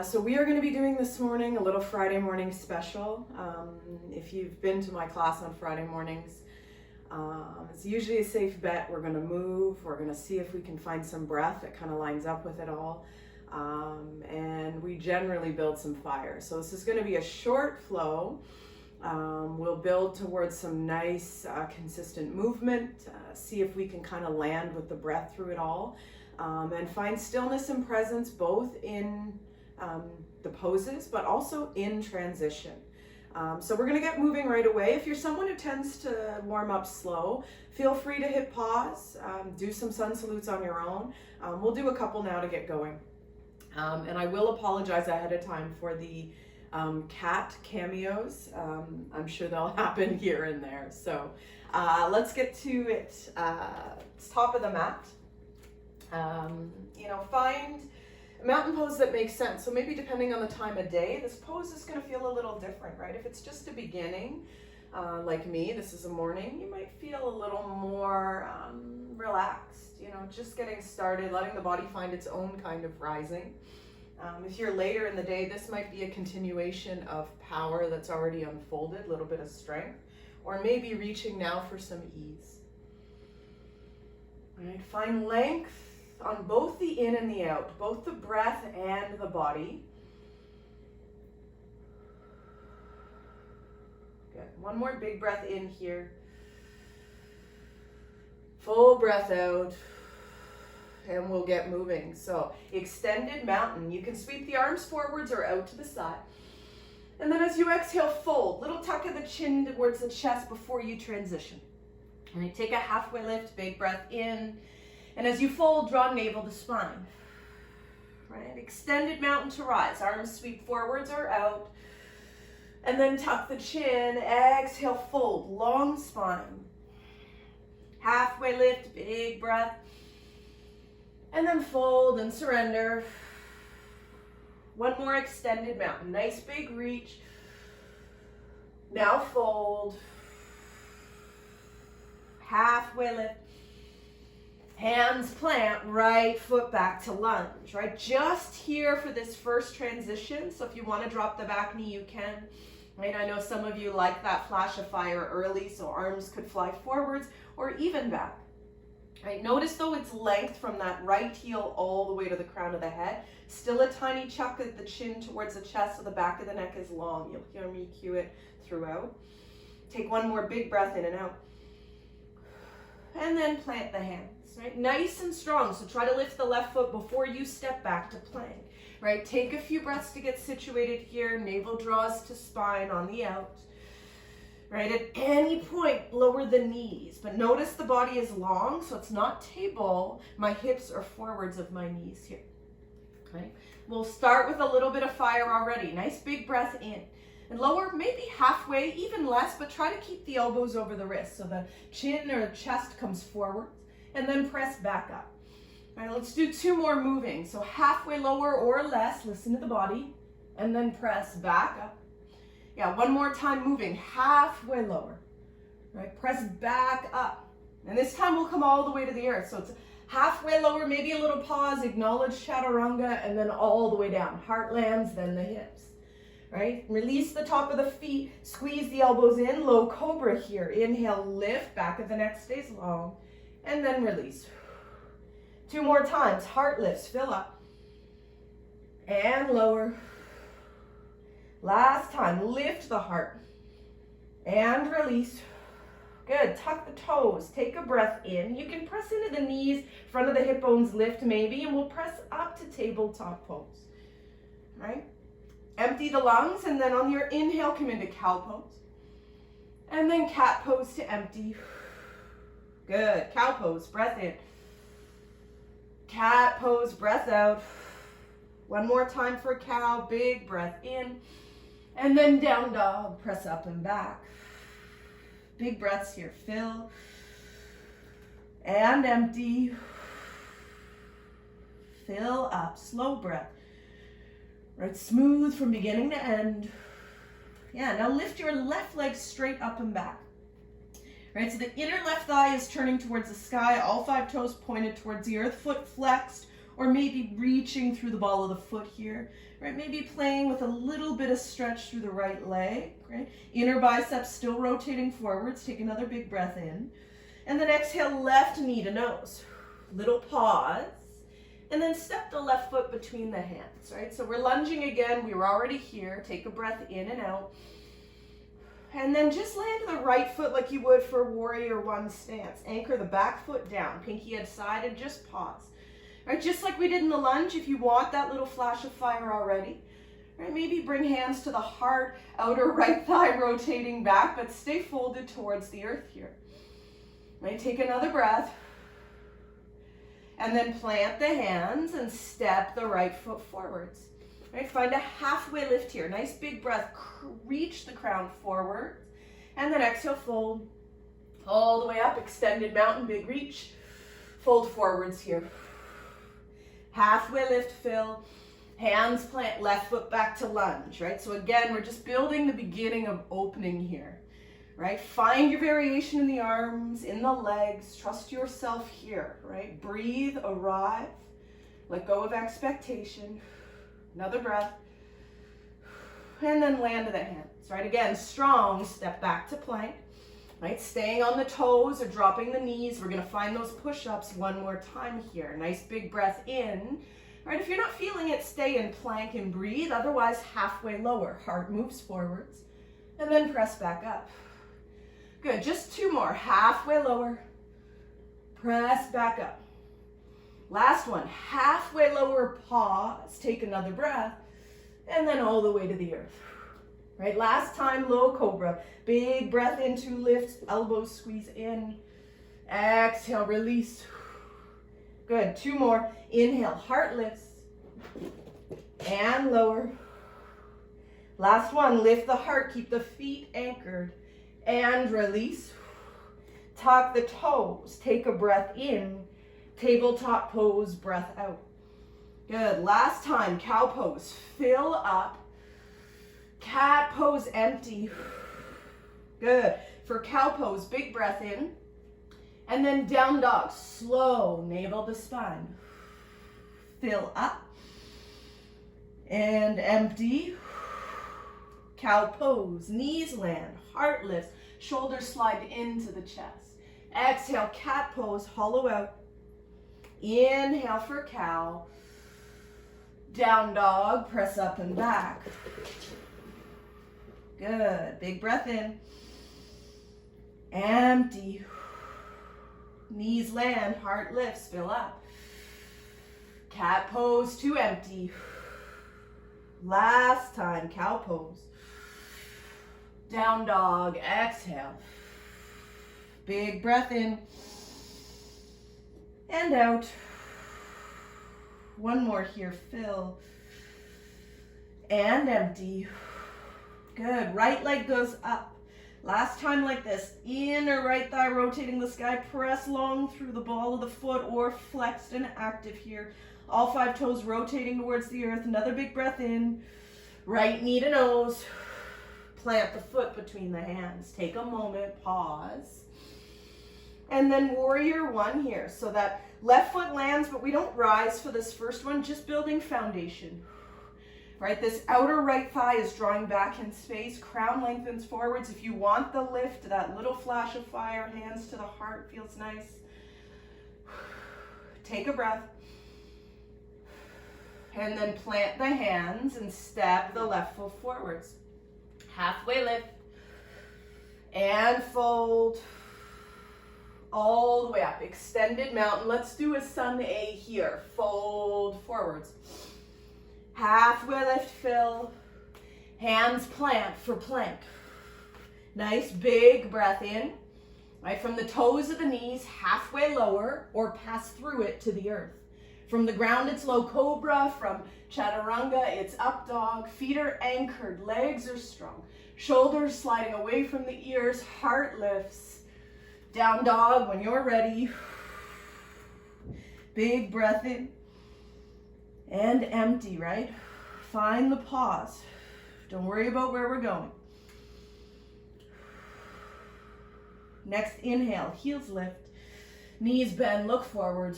So we are going to be doing this morning a little Friday morning special. If you've been to my class on Friday mornings, it's usually a safe bet. We're going to move. We're going to see if we can find some breath that kind of lines up with it all. And we generally build some fire. So this is going to be a short flow. We'll build towards some nice consistent movement, see if we can kind of land with the breath through it all, and find stillness and presence both in the poses, but also in transition. So we're going to get moving right away. If you're someone who tends to warm up slow, feel free to hit pause, do some sun salutes on your own. We'll do a couple now to get going. And I will apologize ahead of time for the cat cameos. I'm sure they'll happen here and there. So let's get to it. It's top of the mat. Find a mountain pose that makes sense. So maybe depending on the time of day, this pose is going to feel a little different, right? If it's just a beginning, like me, this is a morning, you might feel a little more relaxed, just getting started, letting the body find its own kind of rising. If you're later in the day, this might be a continuation of power that's already unfolded, a little bit of strength, or maybe reaching now for some ease. All right, find length on both the in and the out, both the breath and the body. Good. One more big breath in here. Full breath out. And we'll get moving. So extended mountain. You can sweep the arms forwards or out to the side. And then as you exhale, fold. Little tuck of the chin towards the chest before you transition. All right, take a halfway lift, big breath in. And as you fold, draw navel to spine. Right, extended mountain to rise. Arms sweep forwards or out. And then tuck the chin, exhale, fold, long spine. Halfway lift, big breath. And then fold and surrender. One more extended mountain. Nice big reach. Now fold. Halfway lift. Hands plant, right foot back to lunge, right? Just here for this first transition. So if you want to drop the back knee, you can. Right? I know some of you like that flash of fire early, so arms could fly forwards or even back. Right? Notice though it's length from that right heel all the way to the crown of the head. Still a tiny chuck at the chin towards the chest, so the back of the neck is long. You'll hear me cue it throughout. Take one more big breath in and out. And then plant the hands. Right? Nice and strong. So try to lift the left foot before you step back to plank. Right? Take a few breaths to get situated here. Navel draws to spine on the out. Right? At any point, lower the knees. But notice the body is long, so it's not table. My hips are forwards of my knees here. Okay? We'll start with a little bit of fire already. Nice big breath in. And lower maybe halfway, even less, but try to keep the elbows over the wrists so the chin or chest comes forward. And then press back up. All right, let's do two more moving. So halfway lower or less, listen to the body, and then press back up. Yeah, one more time moving, halfway lower. Right, press back up. And this time we'll come all the way to the earth. So it's halfway lower, maybe a little pause, acknowledge chaturanga, and then all the way down. Heart lands, then the hips. Right, release the top of the feet, squeeze the elbows in, low cobra here. Inhale, lift, back of the neck stays long. And then release. Two more times. Heart lifts. Fill up. And lower. Last time. Lift the heart. And release. Good. Tuck the toes. Take a breath in. You can press into the knees. Front of the hip bones lift maybe. And we'll press up to tabletop pose. Right? Empty the lungs. And then on your inhale, come into cow pose. And then cat pose to empty. Good. Cow pose, breath in. Cat pose, breath out. One more time for cow, big breath in. And then down dog, press up and back. Big breaths here, fill. And empty. Fill up, slow breath. Right, smooth from beginning to end. Yeah, now lift your left leg straight up and back. Right, so the inner left thigh is turning towards the sky, all five toes pointed towards the earth, foot flexed or maybe reaching through the ball of the foot here, right? Maybe playing with a little bit of stretch through the right leg, right? Inner biceps still rotating forwards. Take another big breath in. And then exhale, left knee to nose. Little pause. And then step the left foot between the hands, right? So we're lunging again. We were already here. Take a breath in and out. And then just land the right foot like you would for warrior one stance. Anchor the back foot down, pinky head side, and just pause. Right, just like we did in the lunge, if you want that little flash of fire already. Right, maybe bring hands to the heart, outer right thigh rotating back, but stay folded towards the earth here. Right, take another breath. And then plant the hands and step the right foot forwards. Right, find a halfway lift here. Nice big breath. Reach the crown forward. And then exhale, fold all the way up. Extended mountain, big reach. Fold forwards here. Halfway lift, fill. Hands plant, left foot back to lunge, right? So again, we're just building the beginning of opening here, right? Find your variation in the arms, in the legs. Trust yourself here, right? Breathe, arrive. Let go of expectation. Another breath. And then land to the hands, right? Again, strong, step back to plank, right? Staying on the toes or dropping the knees. We're gonna find those push-ups one more time here. Nice big breath in, right? If you're not feeling it, stay in plank and breathe. Otherwise, halfway lower. Heart moves forwards and then press back up. Good, just two more. Halfway lower, press back up. Last one, halfway lower, pause, take another breath, and then all the way to the earth. Right, last time, low cobra. Big breath into lift, elbows squeeze in. Exhale, release. Good, two more. Inhale, heart lifts. And lower. Last one, lift the heart, keep the feet anchored. And release. Tuck the toes, take a breath in. Tabletop pose, breath out. Good, last time, cow pose, fill up. Cat pose, empty. Good, for cow pose, big breath in. And then down dog, slow, navel to spine. Fill up. And empty. Cow pose, knees land, heart lifts, shoulders slide into the chest. Exhale, cat pose, hollow out. Inhale for cow. Down dog, press up and back. Good, big breath in. Empty. Knees land, heart lifts, fill up. Cat pose to empty. Last time, cow pose. Down dog, exhale. Big breath in. And out. One more here, fill. And empty. Good, right leg goes up. Last time like this, inner right thigh rotating the sky, press long through the ball of the foot or flexed and active here. All five toes rotating towards the earth. Another big breath in. Right knee to nose. Plant the foot between the hands. Take a moment, pause. And then warrior one here. So that left foot lands, but we don't rise for this first one, just building foundation. Right, this outer right thigh is drawing back in space. Crown lengthens forwards. If you want the lift, that little flash of fire, hands to the heart, feels nice. Take a breath. And then plant the hands and step the left foot forwards. Halfway lift. And fold. All the way up. Extended mountain. Let's do a sun A here. Fold forwards. Halfway lift, fill. Hands plant for plank. Nice big breath in. Right, from the toes of the knees, halfway lower or pass through it to the earth. From the ground, it's low cobra. From chaturanga, it's up dog. Feet are anchored, legs are strong. Shoulders sliding away from the ears, heart lifts. Down dog when you're ready. Big breath in. And empty, right? Find the pause. Don't worry about where we're going. Next inhale, heels lift. Knees bend, look forward.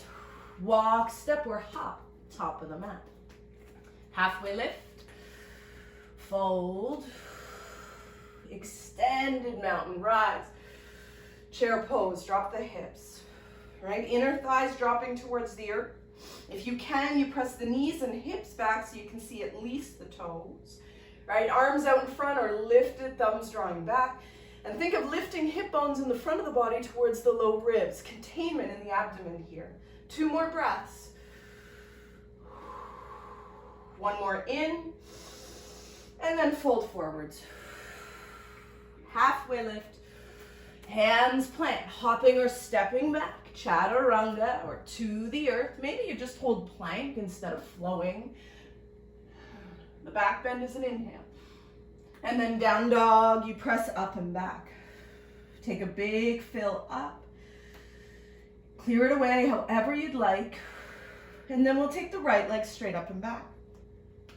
Walk, step or hop. top of the mat. Halfway lift, fold, extended mountain rise, chair pose, drop the hips, right? Inner thighs dropping towards the earth. If you can, you press the knees and hips back so you can see at least the toes, right? Arms out in front or lifted, thumbs drawing back. And think of lifting hip bones in the front of the body towards the low ribs, containment in the abdomen here. 2 more breaths. 1 more in, and then fold forwards. Halfway lift, hands plant, hopping or stepping back, chaturanga or to the earth. Maybe you just hold plank instead of flowing. The back bend is an inhale. And then down dog, you press up and back. Take a big fill up. Clear it away however you'd like. And then we'll take the right leg straight up and back.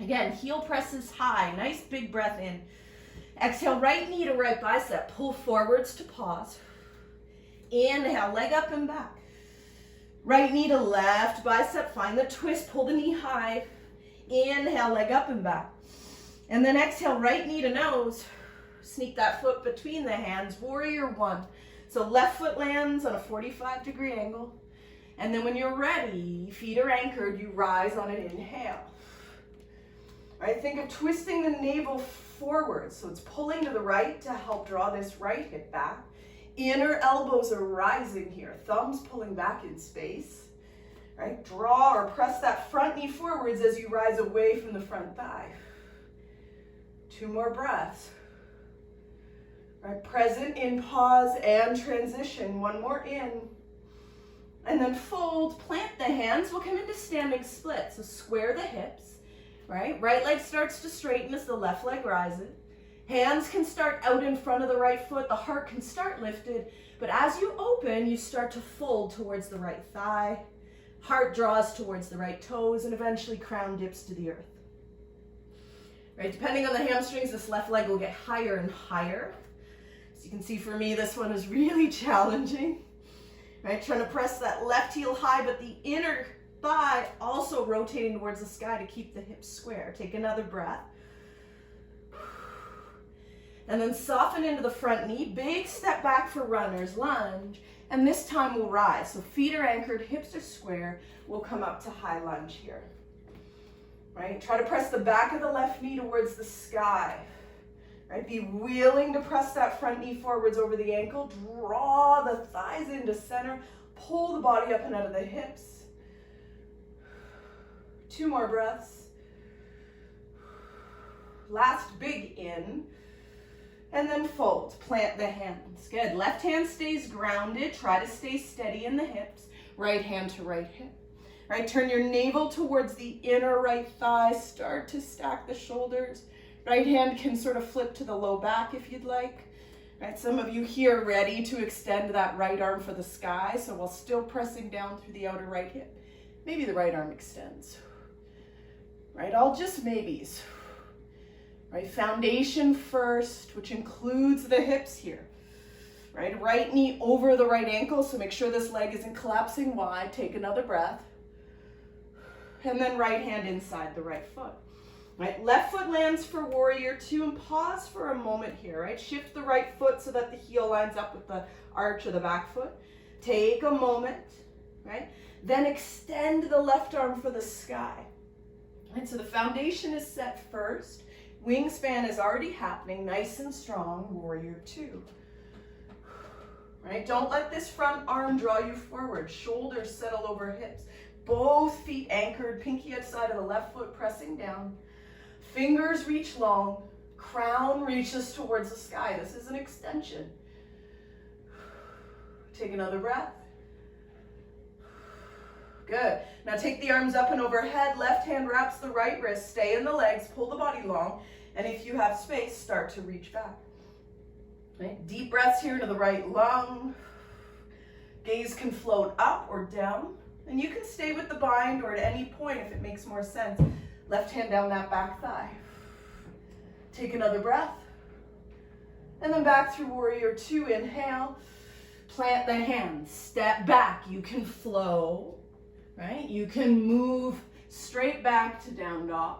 Again, heel presses high. Nice big breath in. Exhale, right knee to right bicep. Pull forwards to pause. Inhale, leg up and back. Right knee to left bicep. Find the twist. Pull the knee high. Inhale, leg up and back. And then exhale, right knee to nose. Sneak that foot between the hands. Warrior 1. So left foot lands on a 45-degree angle. And then when you're ready, feet are anchored, you rise on an inhale. All right, think of twisting the navel forward. So it's pulling to the right to help draw this right hip back. Inner elbows are rising here. Thumbs pulling back in space. Right, draw or press that front knee forwards as you rise away from the front thigh. 2 more breaths. Right, present in pause and transition. 1 more in. And then fold, plant the hands. We'll come into standing split. So square the hips, right? Right leg starts to straighten as the left leg rises. Hands can start out in front of the right foot. The heart can start lifted. But as you open, you start to fold towards the right thigh. Heart draws towards the right toes, and eventually crown dips to the earth. Right, depending on the hamstrings, this left leg will get higher and higher. As you can see for me, this one is really challenging. Right, trying to press that left heel high, but the inner thigh also rotating towards the sky to keep the hips square. Take another breath. And then soften into the front knee. Big step back for runners, lunge. And this time we'll rise. So feet are anchored, hips are square. We'll come up to high lunge here. Right? Try to press the back of the left knee towards the sky. Right? Be willing to press that front knee forwards over the ankle. Draw the thighs into center. Pull the body up and out of the hips. 2 more breaths. Last big in. And then fold, plant the hands. Good, left hand stays grounded. Try to stay steady in the hips. Right hand to right hip. Right, turn your navel towards the inner right thigh. Start to stack the shoulders. Right hand can sort of flip to the low back if you'd like. Right, some of you here ready to extend that right arm for the sky. So while still pressing down through the outer right hip, maybe the right arm extends. Right, all just maybes. Right, foundation first, which includes the hips here. Right knee over the right ankle, so make sure this leg isn't collapsing wide. Take another breath. And then right hand inside the right foot. Right, left foot lands for warrior 2 and pause for a moment here, right? Shift the right foot so that the heel lines up with the arch of the back foot. Take a moment, right? Then extend the left arm for the sky. Right, so the foundation is set first. Wingspan is already happening, nice and strong, warrior 2. Right, don't let this front arm draw you forward. Shoulders settle over hips. Both feet anchored, pinky outside of the left foot pressing down. Fingers reach long. Crown reaches towards the sky. This is an extension. Take another breath. Good. Now take the arms up and overhead. Left hand wraps the right wrist. Stay in the legs. Pull the body long. And if you have space, start to reach back. Right? Deep breaths here into the right lung. Gaze can float up or down. And you can stay with the bind or at any point if it makes more sense. Left hand down that back thigh. Take another breath. And then back through warrior 2. Inhale. Plant the hands. Step back. You can flow. Right? You can move Straight back to down dog.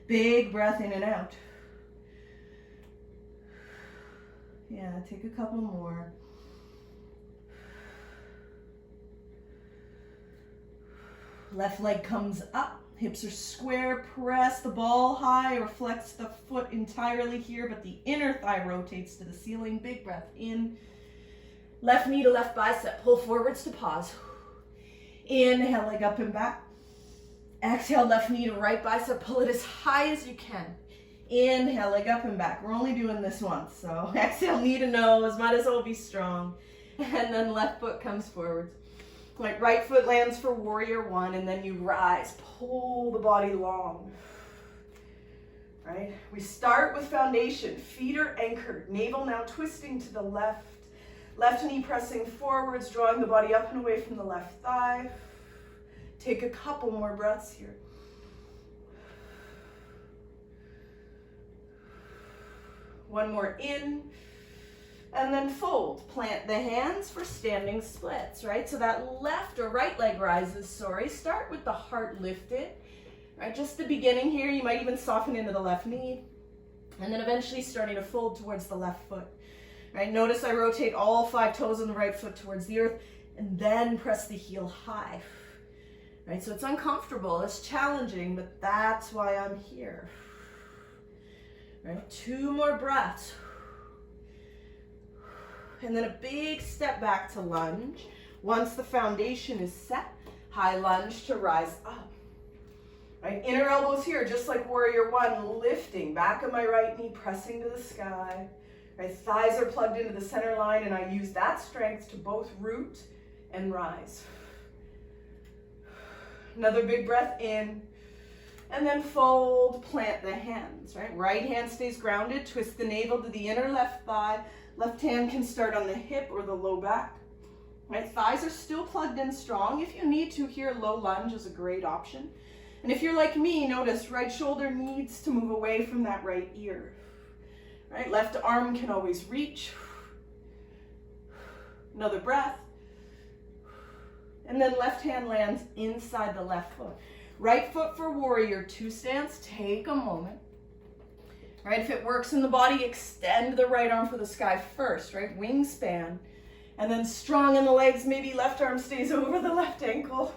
Big breath in and out. Yeah, take a couple more. Left leg comes up, hips are square, press the ball high, or flex the foot entirely here, but the inner thigh rotates to the ceiling. Big breath in. Left knee to left bicep, pull forwards to pause. Inhale, leg up and back. Exhale, left knee to right bicep, pull it as high as you can. Inhale, leg up and back. We're only doing this once, so exhale, knee to nose, might as well be strong. And then left foot comes forwards. Like right foot lands for warrior one, and then you rise, pull the body long. Right? We start with foundation, feet are anchored, navel now twisting to the left. Left knee pressing forwards, drawing the body up and away from the left thigh. Take a couple more breaths here. One more in, and then fold. Plant the hands for standing splits, right? So that left or right leg rises, Start with the heart lifted, right? Just the beginning here. You might even soften into the left knee, and then eventually starting to fold towards the left foot, right? Notice I rotate all 5 toes on the right foot towards the earth, and then press the heel high, right? So it's uncomfortable, it's challenging, but that's why I'm here. Right, 2 more breaths. And then a big step back to lunge. Once the foundation is set, high lunge to rise up. Right, inner elbows here, just like warrior one, lifting. Back of my right knee, pressing to the sky. Right, thighs are plugged into the center line, and I use that strength to both root and rise. Another big breath in. And then fold, plant the hands, right? Right hand stays grounded, twist the navel to the inner left thigh. Left hand can start on the hip or the low back. Right? Thighs are still plugged in strong. If you need to here, low lunge is a great option. And if you're like me, notice right shoulder needs to move away from that right ear. Right? Left arm can always reach. Another breath. And then left hand lands inside the left foot. Right foot for warrior two stance, take a moment. Right, if it works in the body, extend the right arm for the sky first, right? Wingspan. And then strong in the legs, maybe left arm stays over the left ankle.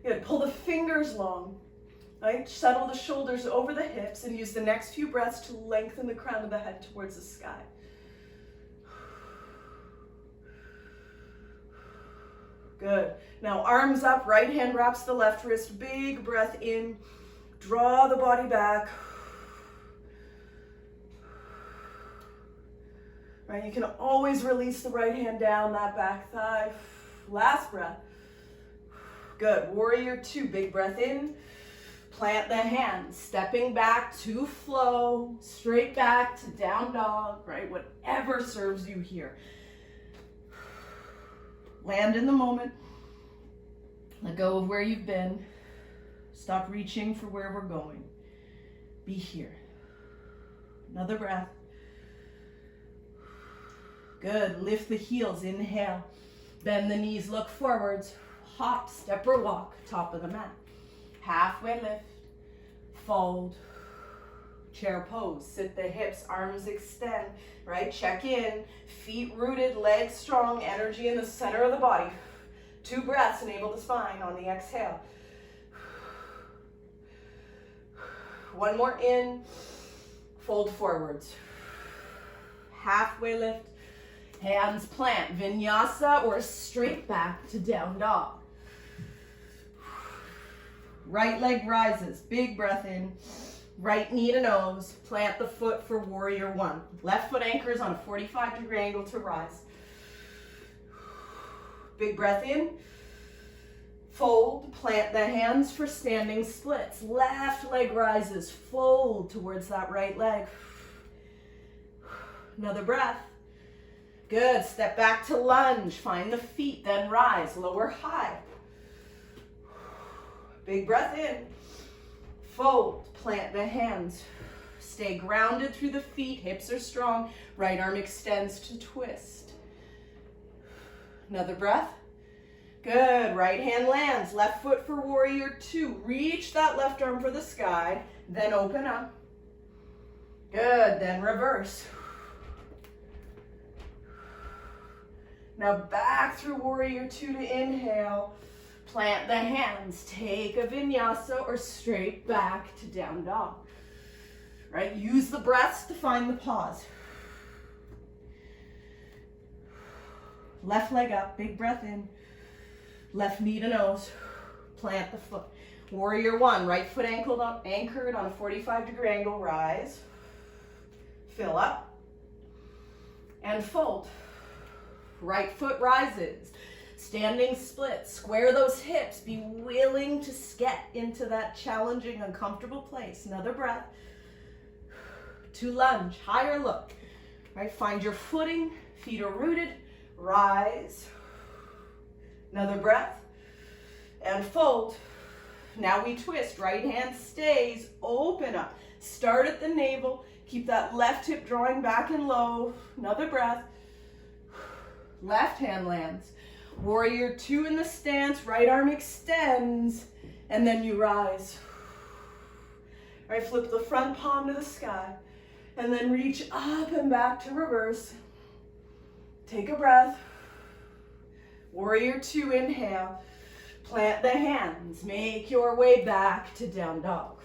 Good, pull the fingers long. Right, settle the shoulders over the hips and use the next few breaths to lengthen the crown of the head towards the sky. Good. Now arms up, right hand wraps the left wrist, big breath in, draw the body back. Right, you can always release the right hand down that back thigh. Last breath. Good, warrior two, big breath in, plant the hands, stepping back to flow, straight back to down dog, right, whatever serves you here. Land in the moment. Let go of where you've been. Stop reaching for where we're going. Be here. Another breath. Good. Lift the heels. Inhale. Bend the knees. Look forwards. Hop, step, or walk. Top of the mat. Halfway lift. Fold. Chair pose. Sit the hips. Arms extend. Right? Check in. Feet rooted. Legs strong. Energy in the center of the body. 2 breaths. Enable the spine on the exhale. 1 more in. Fold forwards. Halfway lift. Hands plant. Vinyasa or straight back to down dog. Right leg rises. Big breath in. Right knee to nose. Plant the foot for warrior one. Left foot anchors on a 45-degree angle to rise. Big breath in. Fold. Plant the hands for standing splits. Left leg rises. Fold towards that right leg. Another breath. Good. Step back to lunge. Find the feet, then rise. Lower high. Big breath in. Fold. Plant the hands. Stay grounded through the feet. Hips are strong. Right arm extends to twist. Another breath. Good, right hand lands, left foot for warrior two. Reach that left arm for the sky, then open up. Good, then reverse. Now back through warrior two to inhale. Plant the hands, take a vinyasa or straight back to down dog. Right, use the breaths to find the pause. Left leg up, big breath in. Left knee to nose, plant the foot. Warrior one, right foot anchored on a 45-degree angle, rise. Fill up and fold. Right foot rises. Standing split, square those hips. Be willing to get into that challenging, uncomfortable place. Another breath. To lunge, higher look. Right, find your footing, feet are rooted, rise. Another breath and fold. Now we twist, right hand stays, open up. Start at the navel, keep that left hip drawing back and low. Another breath. Left hand lands. Warrior two in the stance, right arm extends, and then you rise. Right, flip the front palm to the sky, and then reach up and back to reverse. Take a breath. Warrior two, inhale. Plant the hands, make your way back to down dog.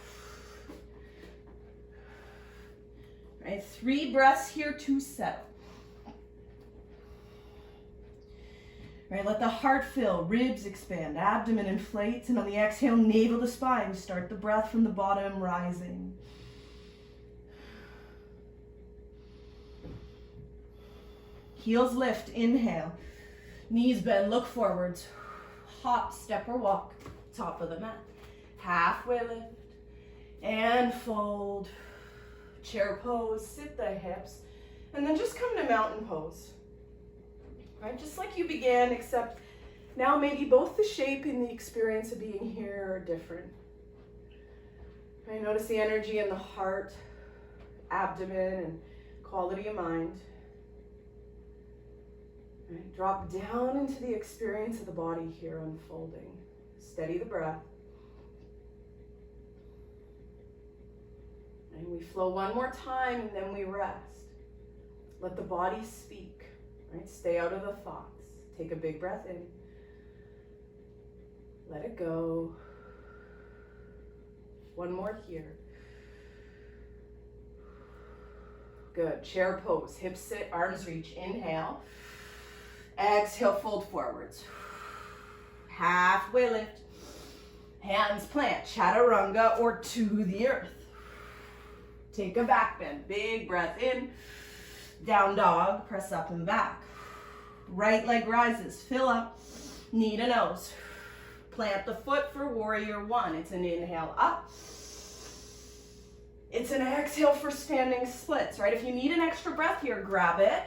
Right, 3 breaths here to settle. Right, let the heart fill, ribs expand, abdomen inflates, and on the exhale, navel to spine. Start the breath from the bottom, rising. Heels lift, inhale. Knees bend, look forwards. Hop, step, or walk, top of the mat. Halfway lift, and fold. Chair pose, sit the hips, and then just come to mountain pose. Right, just like you began, except now maybe both the shape and the experience of being here are different. Right, notice the energy in the heart, abdomen, and quality of mind. Right, drop down into the experience of the body here unfolding. Steady the breath. And we flow one more time and then we rest. Let the body speak. Right? Stay out of the thoughts. Take a big breath in. Let it go. One more here. Good. Chair pose. Hips sit, arms reach. Inhale. Exhale, fold forwards. Halfway lift. Hands plant, chaturanga or to the earth. Take a back bend. Big breath in. Down dog, press up and back. Right leg rises, fill up, knee to nose. Plant the foot for warrior one. It's an inhale up. It's an exhale for standing splits, right? If you need an extra breath here, grab it.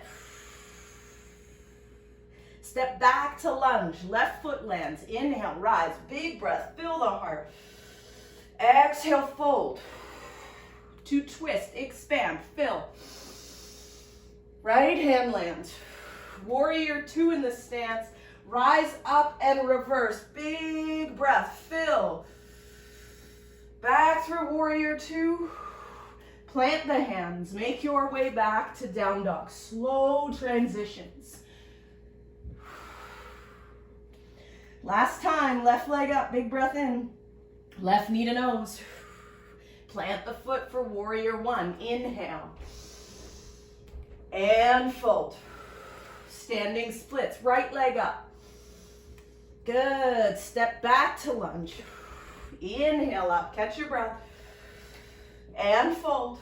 Step back to lunge, left foot lands, inhale, rise, big breath, fill the heart. Exhale, fold. To twist, expand, fill. Right hand lands. Warrior two in the stance. Rise up and reverse. Big breath, fill. Back through warrior two. Plant the hands. Make your way back to down dog. Slow transitions. Last time, left leg up, big breath in. Left knee to nose. Plant the foot for warrior one. Inhale. And fold. Standing splits. Right leg up. Good. Step back to lunge. Inhale up. Catch your breath. And fold.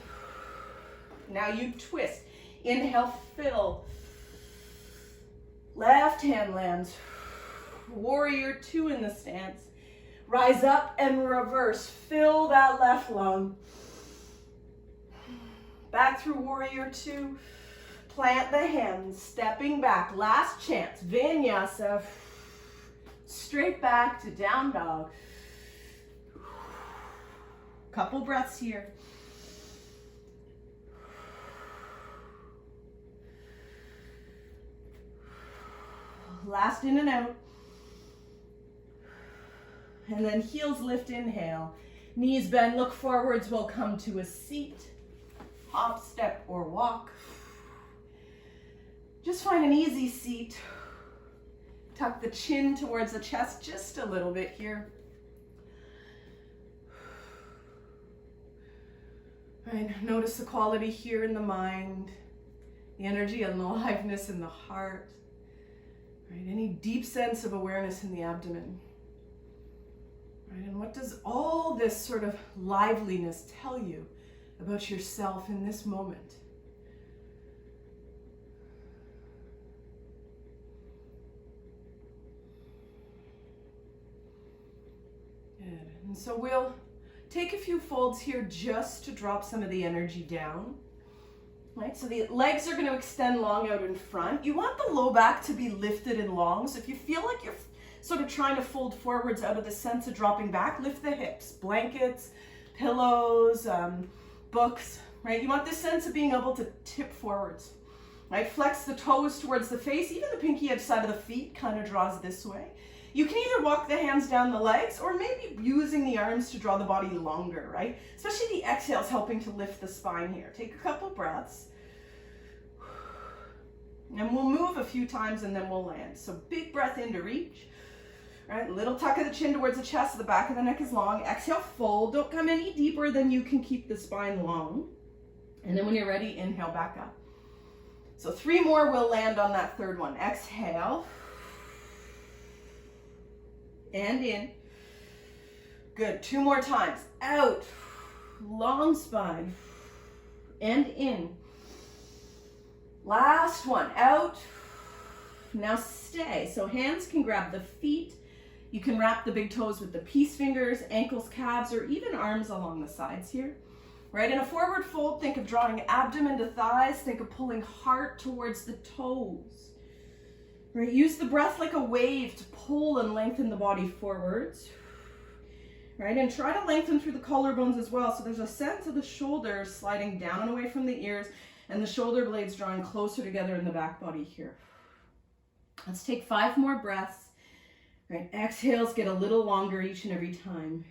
Now you twist. Inhale, fill. Left hand lands. Warrior two in the stance. Rise up and reverse. Fill that left lung. Back through warrior two. Plant the hands, stepping back. Last chance. Vinyasa. Straight back to down dog. Couple breaths here. Last in and out. And then heels lift, inhale. Knees bend, look forwards, we'll come to a seat. Hop, step, or walk. Just find an easy seat. Tuck the chin towards the chest just a little bit here. Right, notice the quality here in the mind, the energy and aliveness in the heart. Right, any deep sense of awareness in the abdomen. Right, and what does all this sort of liveliness tell you about yourself in this moment? Good. And so we'll take a few folds here just to drop some of the energy down. Right, so the legs are going to extend long out in front. You want the low back to be lifted and long. So if you feel like you're sort of trying to fold forwards out of the sense of dropping back, lift the hips, blankets, pillows, books, right? You want this sense of being able to tip forwards, right? Flex the toes towards the face, even the pinky edge side of the feet kind of draws this way. You can either walk the hands down the legs or maybe using the arms to draw the body longer, right? Especially the exhales helping to lift the spine here. Take a couple breaths. And we'll move a few times and then we'll land. So big breath in to reach. Right, little tuck of the chin towards the chest, so the back of the neck is long. Exhale, fold. Don't come any deeper than you can keep the spine long. And then when you're ready, inhale back up. So 3 more will land on that third one. Exhale. And in. Good. 2 more times. Out. Long spine. And in. Last one. Out. Now stay. So hands can grab the feet. You can wrap the big toes with the peace fingers, ankles, calves, or even arms along the sides here. Right, in a forward fold, think of drawing abdomen to thighs. Think of pulling heart towards the toes. Right, use the breath like a wave to pull and lengthen the body forwards. Right, and try to lengthen through the collarbones as well. So there's a sense of the shoulders sliding down and away from the ears and the shoulder blades drawing closer together in the back body here. Let's take 5 more breaths. Right, exhales get a little longer each and every time.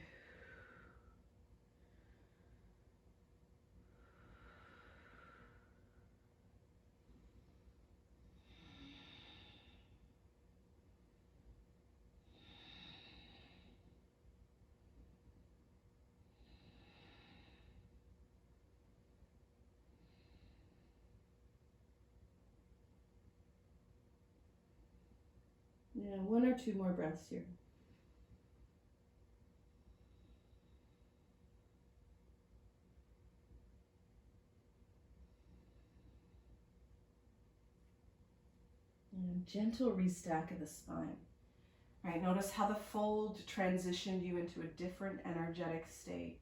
Yeah, 1 or 2 more breaths here. And gentle restack of the spine. Right, notice how the fold transitioned you into a different energetic state.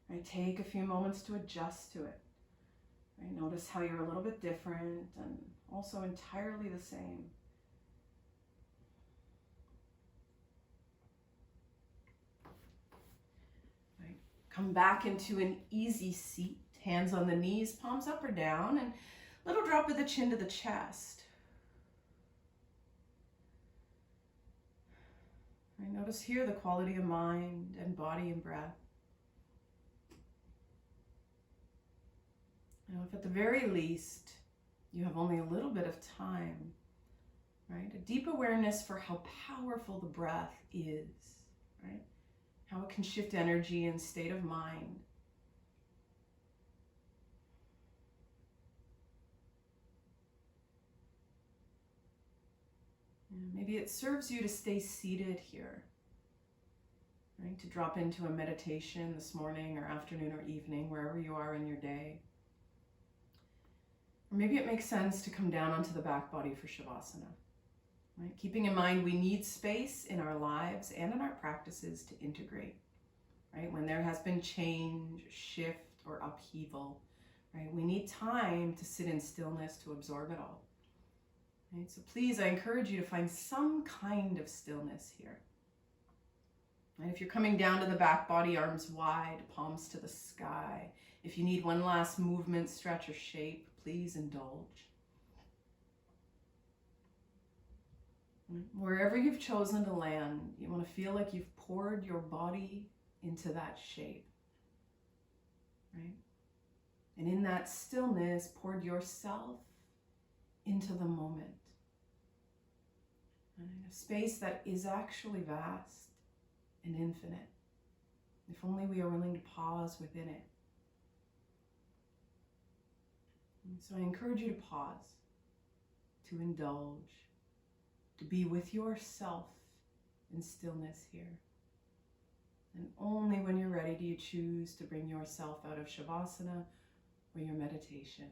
Right, take a few moments to adjust to it. Right, notice how you're a little bit different and also entirely the same. Right, come back into an easy seat, hands on the knees, palms up or down, and little drop of the chin to the chest. Right, notice here the quality of mind and body and breath. Now, if at the very least you have only a little bit of time, right, a deep awareness for how powerful the breath is, right, how it can shift energy and state of mind. Maybe it serves you to stay seated here, right? To drop into a meditation this morning or afternoon or evening, wherever you are in your day. Or maybe it makes sense to come down onto the back body for Shavasana, right? Keeping in mind we need space in our lives and in our practices to integrate, right? When there has been change, shift, or upheaval, right? We need time to sit in stillness to absorb it all. Right, so please, I encourage you to find some kind of stillness here. And if you're coming down to the back body, arms wide, palms to the sky. If you need one last movement, stretch, or shape, please indulge. Wherever you've chosen to land, you want to feel like you've poured your body into that shape, right? And in that stillness, poured yourself into the moment. And in a space that is actually vast and infinite, if only we are willing to pause within it. And so I encourage you to pause, to indulge, to be with yourself in stillness here. And only when you're ready do you choose to bring yourself out of Shavasana or your meditation.